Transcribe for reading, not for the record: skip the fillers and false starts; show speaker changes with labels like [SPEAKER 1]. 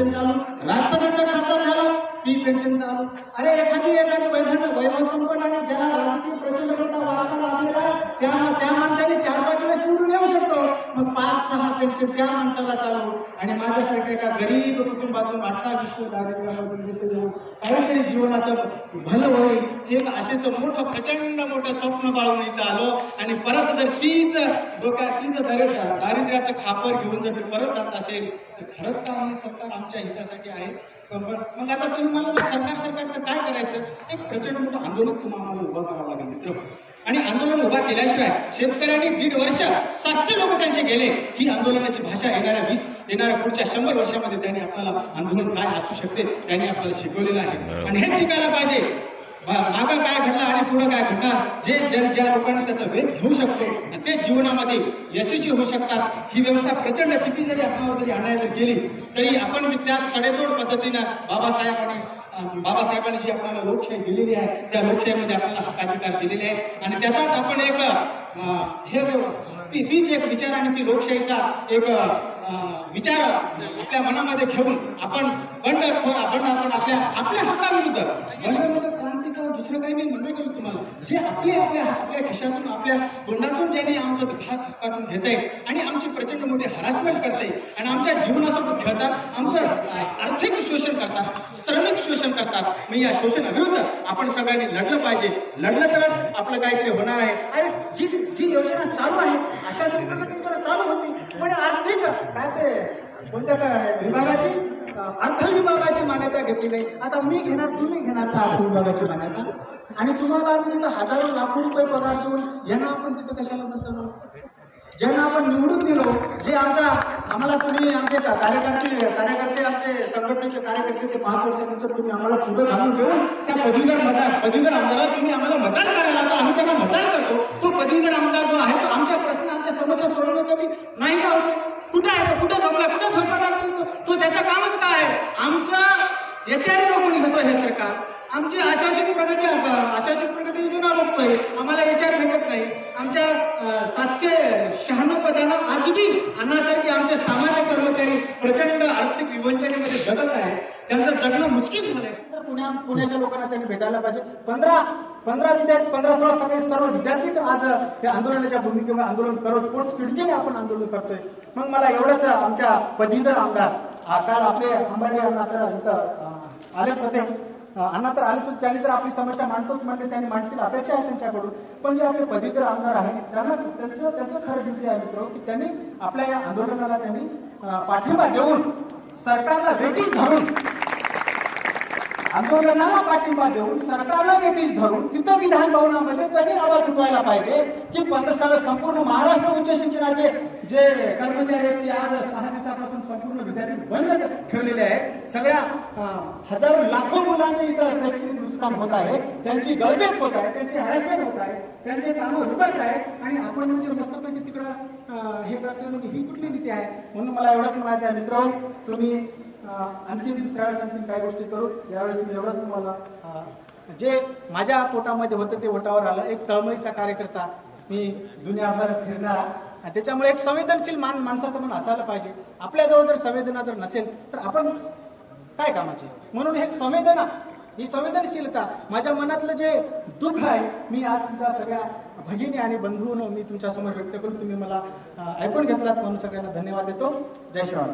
[SPEAKER 1] Pension चालू, राज्यसभेचा खासदार झाला ती पेन्शन चालू. अरे एखादी वैभव संपन्न आणि ज्याला राजकीय प्रचंड वारसा लाभलेला आहे त्या माणसाने 4-5 वेळेस निवडून येऊ शकतो. मग 5-6 पेन्शन त्या माणसाला चालू. आणि माझ्यासारख्या एका गरीब कुटुंबातून 18-20 दारिद्र्यामधून काहीतरी जीवनाचं भलं होईल एक असेच मोठं प्रचंड मोठं स्वप्न बाळगणीचं आलो. आणि परत जर तीच दारिद्र्याचं खापर घेऊन जर परत जात असेल तर खरंच का हे सरकार आमच्या हितासाठी आहे. मग आता तुम्ही मला सरकार तर काय करायचं, एक प्रचंड मोठं आंदोलन तुम्हाला उभं करावं लागेल मित्र. आणि आंदोलन उभा केल्याशिवाय शेतकऱ्यांनी 1.5 वर्ष 700 लोक त्यांचे गेले. ही आंदोलनाची भाषा येणाऱ्या पुढच्या 100 वर्षामध्ये त्यांनी आपल्याला आंदोलन काय असू शकते त्यांनी आपल्याला शिकवलेलं आहे. आणि हेच शिकायला पाहिजे. मागं काय घडलं आणि पुढं काय घडणार, ज्या लोकांनी त्याचा वेध घेऊ शकतो ते जीवनामध्ये यशस्वी होऊ शकतात. ही व्यवस्था प्रचंड किती जरी आपल्यावर जरी अन्याय जर केली तरी आपण त्यात सडेतोड पद्धतीनं बाबासाहेबांनी जी आपल्याला लोकशाही दिलेली आहे त्या लोकशाहीमध्ये आपल्याला हक्काधिकार दिलेले आहेत. आणि त्याचाच आपण तीच एक विचार आणि ती लोकशाहीचा एक विचार आपल्या मनामध्ये घेऊन आपण बंड आपण आपल्या हक्काविरुद्ध बंडमध्ये क्रांती किंवा दुसरं काही मी म्हणणं केलं तुम्हाला, जे आपल्या खिशातून आपल्या तोंडातून ज्यांनी आमचं घास हिसकाटून घेत आहे आणि आमची प्रचंड मोठी हरासमेंट करते आणि आमच्या जीवनासोबत खेळतात, आमचं आर्थिक शोषण करतात, श्रमिक शोषण करतात. मग या शोषणाविरुद्ध आपण सगळ्यांनी लढलं पाहिजे. लढलं तरच आपलं काहीतरी होणार आहे. अरे जी योजना चालू आहे अशा प्रगती जर चालू होती पण आर्थिक काय ते कोणत्या विभागाची अर्थ विभागाची मान्यता घेतली नाही. आता मी घेणार तुम्ही घेणार त्या अर्थ विभागाची मान्यता आणि तुम्हाला आम्ही तिथं हजारो लाखो रुपये पगार देऊन यांना आपण तिथं कशाला बसवलं, ज्यांना आपण निवडून दिलो, जे आम्हाला तुम्ही आमचे कार्यकर्ते आमचे संघटनेचे कार्यकर्ते ते 5 वर्षानंतर तुम्ही आम्हाला पुढे घालून देऊन त्या पदवीधर आमदाराला तुम्ही आम्हाला मतदान करायला लावता, आम्ही त्यांना मतदान करतो. तो पदवीधर आमदार जो आहे तो आमच्या प्रश्न आमच्या समस्या सोडवण्यासाठी नाही का होते. कुठे आहे तो, कुठे झोपला तो त्याचं कामच काय आहे. आमचं याच्याने रोखून घेतो हे सरकार. आमची आशासित प्रगती योजना रोखतोय, आम्हाला याच्यावर भेटत नाही. आमच्या 796 पदांना आजही अन्नासारखी आमचे सामान्य कर्मचारी प्रचंड आर्थिक विवंचनेमध्ये जगत आहे. त्यांचं जगणं मुश्किल झालंय. तर पुण्याच्या लोकांना त्यांनी भेटायला पाहिजे. 15-16 सर्व विद्यापीठ आज या आंदोलनाच्या भूमिकेवर आंदोलन करत पोटतिडकीने आपण आंदोलन करतोय. मग मला एवढंच आमच्या पदवीधर आमदार काल आपले अंबाडी अण्णा तर इथं आलेच होते. अण्णा तर आलेच होते, त्यांनी तर आपली समस्या मांडतोच म्हणजे त्यांनी मांडतील अपेक्षा आहे त्यांच्याकडून. पण जे आपले पदवीधर आमदार आहेत त्यांना त्याचं खरं ड्युटी आहे मित्र की त्यांनी आपल्या या आंदोलनाला त्यांनी पाठिंबा देऊन सरकारला वेठीस धरून आंदोलनाला पाठिंबा देऊन सरकारला वेठीस धरून तिथं विधान भवनामध्ये त्यांनी आवाज उठवायला पाहिजे की संपूर्ण महाराष्ट्र उच्च शिक्षणाचे जे कर्मचारी आहेत ते आज 6 दिवसापासून संपूर्ण विद्यापीठ बंद ठेवलेले आहेत. सगळ्या हजारो लाखो मुलांचे इथं शैक्षणिक नुकसान होत आहे, त्यांची गळबेच होत आहे, त्यांची हॅरेसमेंट होत आहे, त्यांचे कामं रुकत आहे आणि आपण म्हणजे मस्तपैकी तिकडं हे करतो. म्हणजे ही कुठली नीती आहे. म्हणून मला एवढंच म्हणायचं आहे मित्र, तुम्ही आणखी दुसऱ्या आणखी काही गोष्टी करू. यावेळेस मी एवढंच तुम्हाला जे माझ्या पोटामध्ये होतं ते पोटावर आलं. एक तळमळीचा कार्यकर्ता मी दुनियाभर फिरणारा, त्याच्यामुळे एक संवेदनशील माणसाचं मन असायला पाहिजे. आपल्याजवळ जर संवेदना जर नसेल तर आपण काय कामाचे. म्हणून ही संवेदनशीलता माझ्या मनातलं जे दुःख आहे मी आज तुमच्या सगळ्या भगिनी आणि बंधूंनो मी तुमच्यासमोर व्यक्त करून तुम्ही मला ऐकून घेतलात म्हणून सगळ्यांना धन्यवाद देतो. जय श्रीराम.